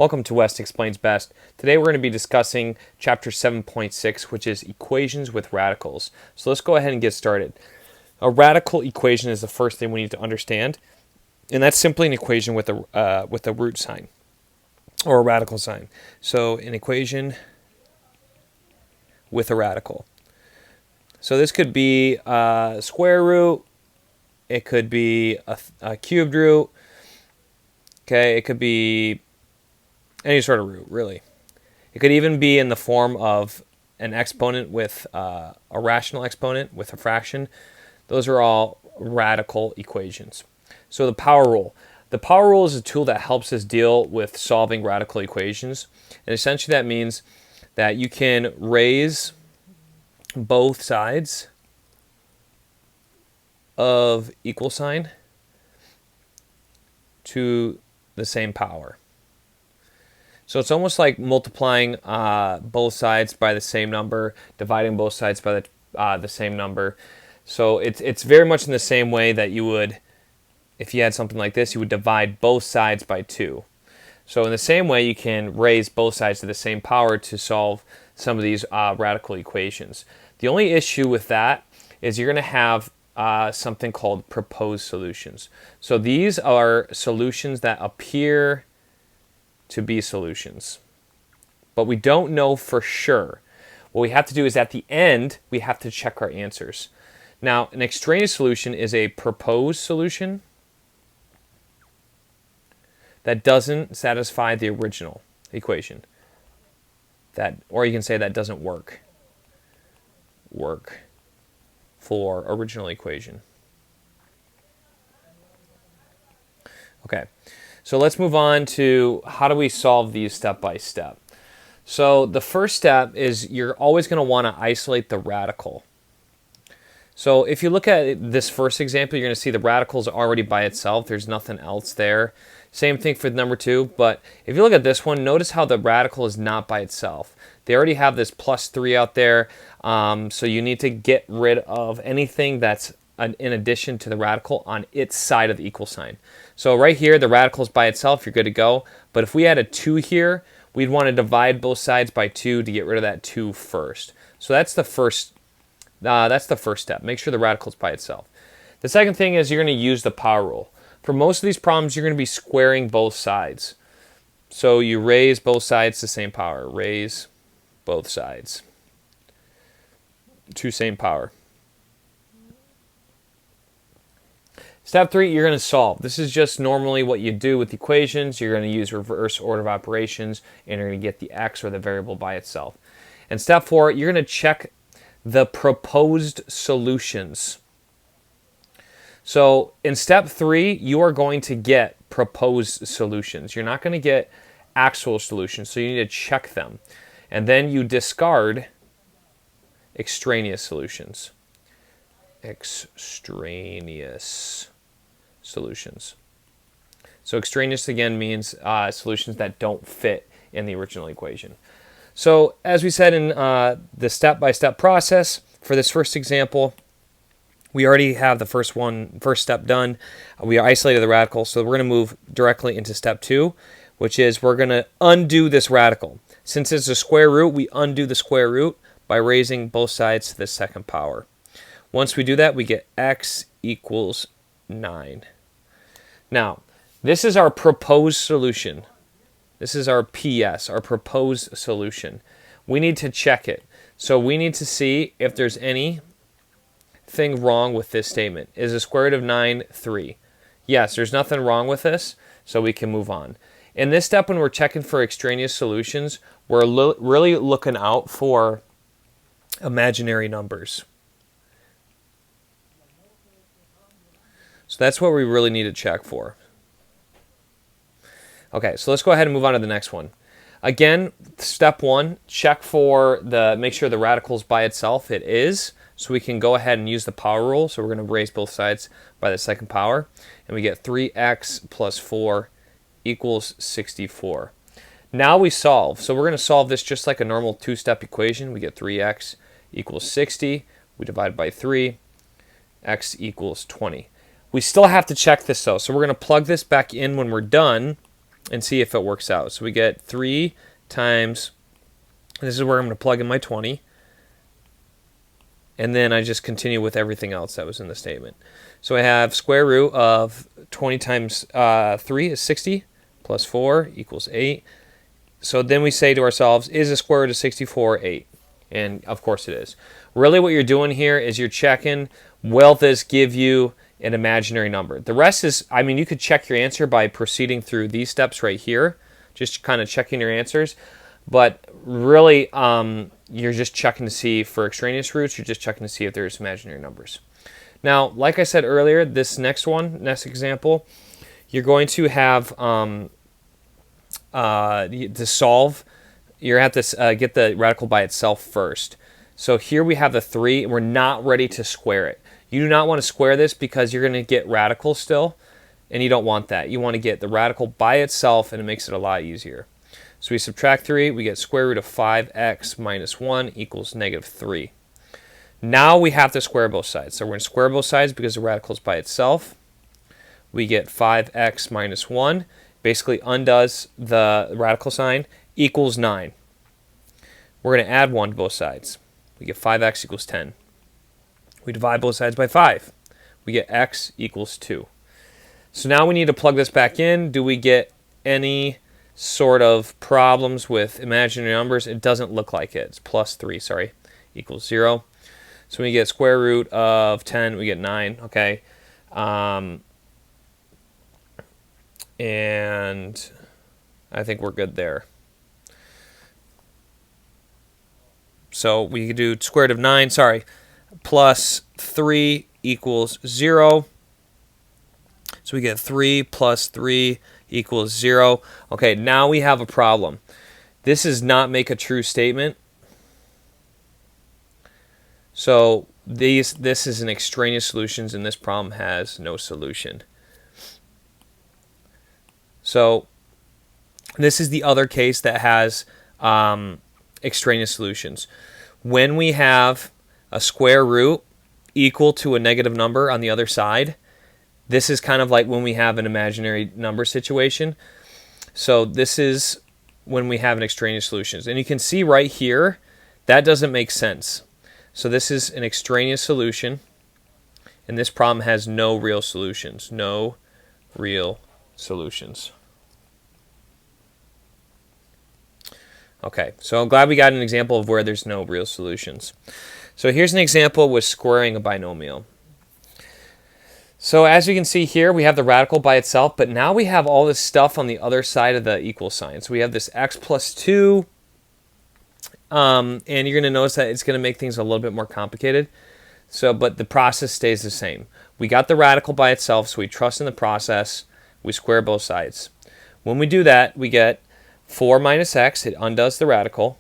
Welcome to West Explains Best. Today we're going to be discussing Chapter 7.6, which is Equations with Radicals. So let's go ahead and get started. A radical equation is the first thing we need to understand, and that's simply an equation with a root sign or a radical sign. So an equation with a radical. So this could be a square root, it could be a cubed root, okay, it could be any sort of root, really. It could even be in the form of an exponent with a rational exponent with a fraction. Those are all radical equations. So the power rule. The power rule is a tool that helps us deal with solving radical equations. And essentially that means that you can raise both sides of equal sign to the same power. So it's almost like multiplying both sides by the same number, dividing both sides by the same number. So it's very much in the same way that you would, if you had something like this, you would divide both sides by 2. So in the same way, you can raise both sides to the same power to solve some of these radical equations. The only issue with that is you're going to have something called proposed solutions. So these are solutions that appear to be solutions, but we don't know for sure. What we have to do is at the end, we have to check our answers. Now, an extraneous solution is a proposed solution that doesn't satisfy the original equation. Or you can say that doesn't work for original equation. Okay. So let's move on to how do we solve these step by step. So the first step is you're always going to want to isolate the radical. So if you look at this first example, you're going to see the radical is already by itself. There's nothing else there. Same thing for number 2, but if you look at this one, notice how the radical is not by itself. They already have this plus 3 out there, so you need to get rid of anything that's in addition to the radical on its side of the equal sign. So right here, the radical is by itself, you're good to go. But if we had a 2 here, we'd want to divide both sides by 2 to get rid of that 2 first. So that's the first step. Make sure the radical is by itself. The second thing is you're going to use the power rule. For most of these problems, you're going to be squaring both sides. So you raise both sides to the same power. Raise both sides to same power. Step 3, you're going to solve. This is just normally what you do with equations. You're going to use reverse order of operations, and you're going to get the x or the variable by itself. And step 4, you're going to check the proposed solutions. So in step 3, you are going to get proposed solutions. You're not going to get actual solutions, so you need to check them. And then you discard extraneous solutions. Extraneous solutions. So extraneous again means solutions that don't fit in the original equation. So as we said in the step-by-step process for this first example, we already have the first step done. We isolated the radical, so we're going to move directly into step 2, which is we're going to undo this radical. Since it's a square root, we undo the square root by raising both sides to the second power. Once we do that, we get x equals 9. Now, this is our proposed solution. This is our PS, our proposed solution. We need to check it. So we need to see if there's anything wrong with this statement. Is the square root of 9 3? Yes, there's nothing wrong with this, so we can move on. In this step, when we're checking for extraneous solutions, we're really looking out for imaginary numbers. So that's what we really need to check for. Okay, so let's go ahead and move on to the next one. Again, step 1, check for make sure the radical is by itself. It is, so we can go ahead and use the power rule. So we're going to raise both sides by the second power, and we get 3x plus 4 equals 64. Now we solve. So we're going to solve this just like a normal 2-step equation. We get 3x equals 60. We divide by 3. X equals 20. We still have to check this though, so we're going to plug this back in when we're done and see if it works out. So we get 3 times, this is where I'm going to plug in my 20, and then I just continue with everything else that was in the statement. So I have square root of 20 times 3 is 60, plus 4 equals 8. So then we say to ourselves, is the square root of 64 8? And of course it is. Really what you're doing here is you're checking, will this give you an imaginary number? The rest is, I mean, you could check your answer by proceeding through these steps right here, just kind of checking your answers. But really, you're just checking to see for extraneous roots, you're just checking to see if there's imaginary numbers. Now, like I said earlier, this next example, you're going to have to solve, you're going to have to get the radical by itself first. So here we have the 3, and we're not ready to square it. You do not want to square this because you're going to get radicals still, and you don't want that. You want to get the radical by itself, and it makes it a lot easier. So we subtract 3, we get square root of 5x minus 1 equals negative 3. Now we have to square both sides. So we're going to square both sides because the radical is by itself. We get 5x minus 1. Basically undoes the radical sign, equals 9. We're going to add 1 to both sides. We get 5x equals 10. We divide both sides by 5. We get x equals 2. So now we need to plug this back in. Do we get any sort of problems with imaginary numbers? It doesn't look like it. It's plus 3, sorry, equals 0. So we get square root of 10, we get 9, okay? And I think we're good there. So we could do square root of 9, sorry, plus 3 equals 0. So we get 3 plus 3 equals 0. Okay, now we have a problem. This does not make a true statement. So this is an extraneous solutions, and this problem has no solution. So this is the other case that has extraneous solutions. When we have a square root equal to a negative number on the other side, this is kind of like when we have an imaginary number situation. So this is when we have an extraneous solutions. And you can see right here, that doesn't make sense. So this is an extraneous solution, and this problem has no real solutions. No real solutions. Okay, so I'm glad we got an example of where there's no real solutions. So here's an example with squaring a binomial. So as you can see here, we have the radical by itself, but now we have all this stuff on the other side of the equal sign. So we have this x plus 2, and you're going to notice that it's going to make things a little bit more complicated. So, but the process stays the same. We got the radical by itself, so we trust in the process. We square both sides. When we do that, we get 4 minus x. It undoes the radical.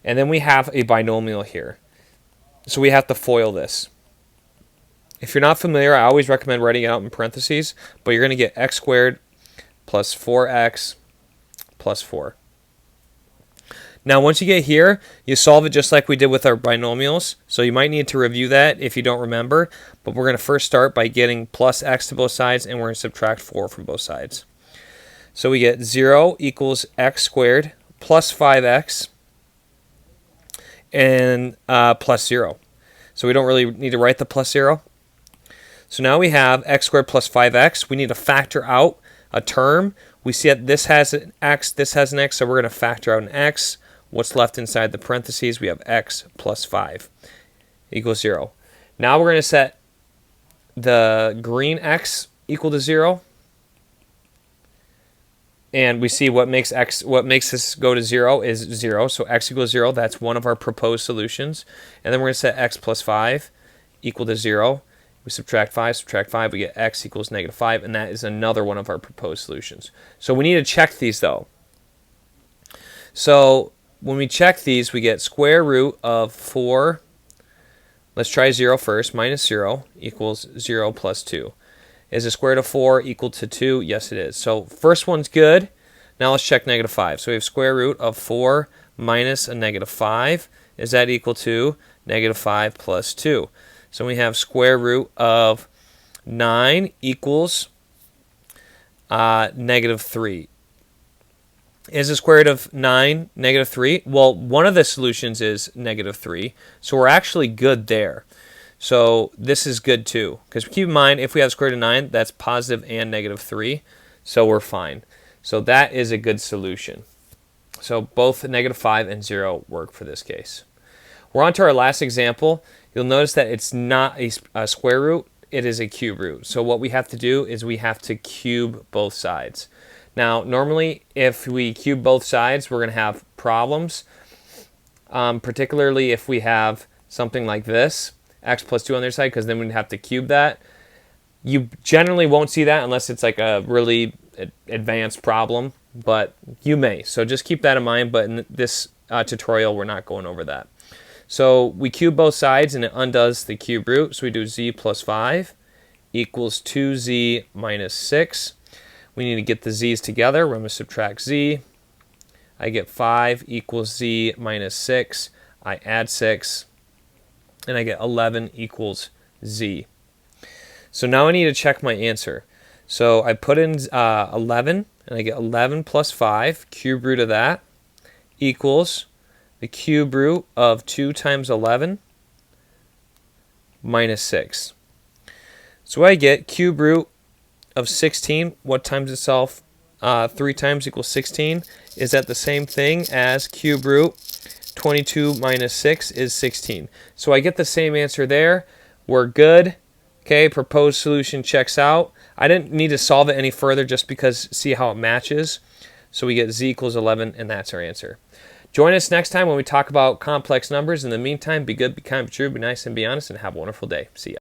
And then we have a binomial here. So we have to FOIL this. If you're not familiar, I always recommend writing it out in parentheses, but you're going to get x squared plus 4x plus 4. Now, once you get here, you solve it just like we did with our binomials. So you might need to review that if you don't remember. But we're going to first start by getting plus x to both sides, and we're going to subtract 4 from both sides. So we get 0 equals x squared plus 5x and plus 0. So we don't really need to write the plus 0. So now we have x squared plus 5x. We need to factor out a term. We see that this has an x, this has an x, so we're going to factor out an x. What's left inside the parentheses? We have x plus 5 equals 0. Now we're going to set the green x equal to 0. And we see what makes this go to 0 is 0. So x equals 0. That's one of our proposed solutions. And then we're going to set x plus 5 equal to 0. We subtract 5, we get x equals negative 5, and that is another one of our proposed solutions. So we need to check these, though. So when we check these, we get square root of 4, let's try 0 first, minus 0 equals 0 plus 2. Is the square root of 4 equal to 2? Yes, it is. So first one's good. Now let's check negative 5. So we have square root of 4 minus a negative 5. Is that equal to negative 5 plus 2? So we have square root of 9 equals negative 3. Is the square root of 9 negative 3? Well, one of the solutions is negative 3, so we're actually good there. So this is good too, because keep in mind, if we have square root of 9, that's positive and negative 3, so we're fine. So that is a good solution. So both negative 5 and 0 work for this case. We're on to our last example. You'll notice that it's not a square root, it is a cube root. So what we have to do is we have to cube both sides. Now, normally, if we cube both sides, we're going to have problems, particularly if we have something like this, x plus 2 on their side, because then we'd have to cube that. You generally won't see that unless it's like a really advanced problem, but you may. So just keep that in mind, but in this tutorial, we're not going over that. So we cube both sides, and it undoes the cube root. So we do z plus 5 equals 2z minus 6. We need to get the z's together. We're going to subtract z. I get 5 equals z minus 6. I add 6. And I get 11 equals z. So now I need to check my answer. So I put in 11, and I get 11 plus 5, cube root of that, equals the cube root of 2 times 11 minus 6. So I get cube root of 16, what times itself 3 times equals 16, is that the same thing as cube root 22 minus 6 is 16. So I get the same answer there. We're good. Okay, proposed solution checks out. I didn't need to solve it any further just because see how it matches. So we get z equals 11, and that's our answer. Join us next time when we talk about complex numbers. In the meantime, be good, be kind, be true, be nice, and be honest, and have a wonderful day. See ya.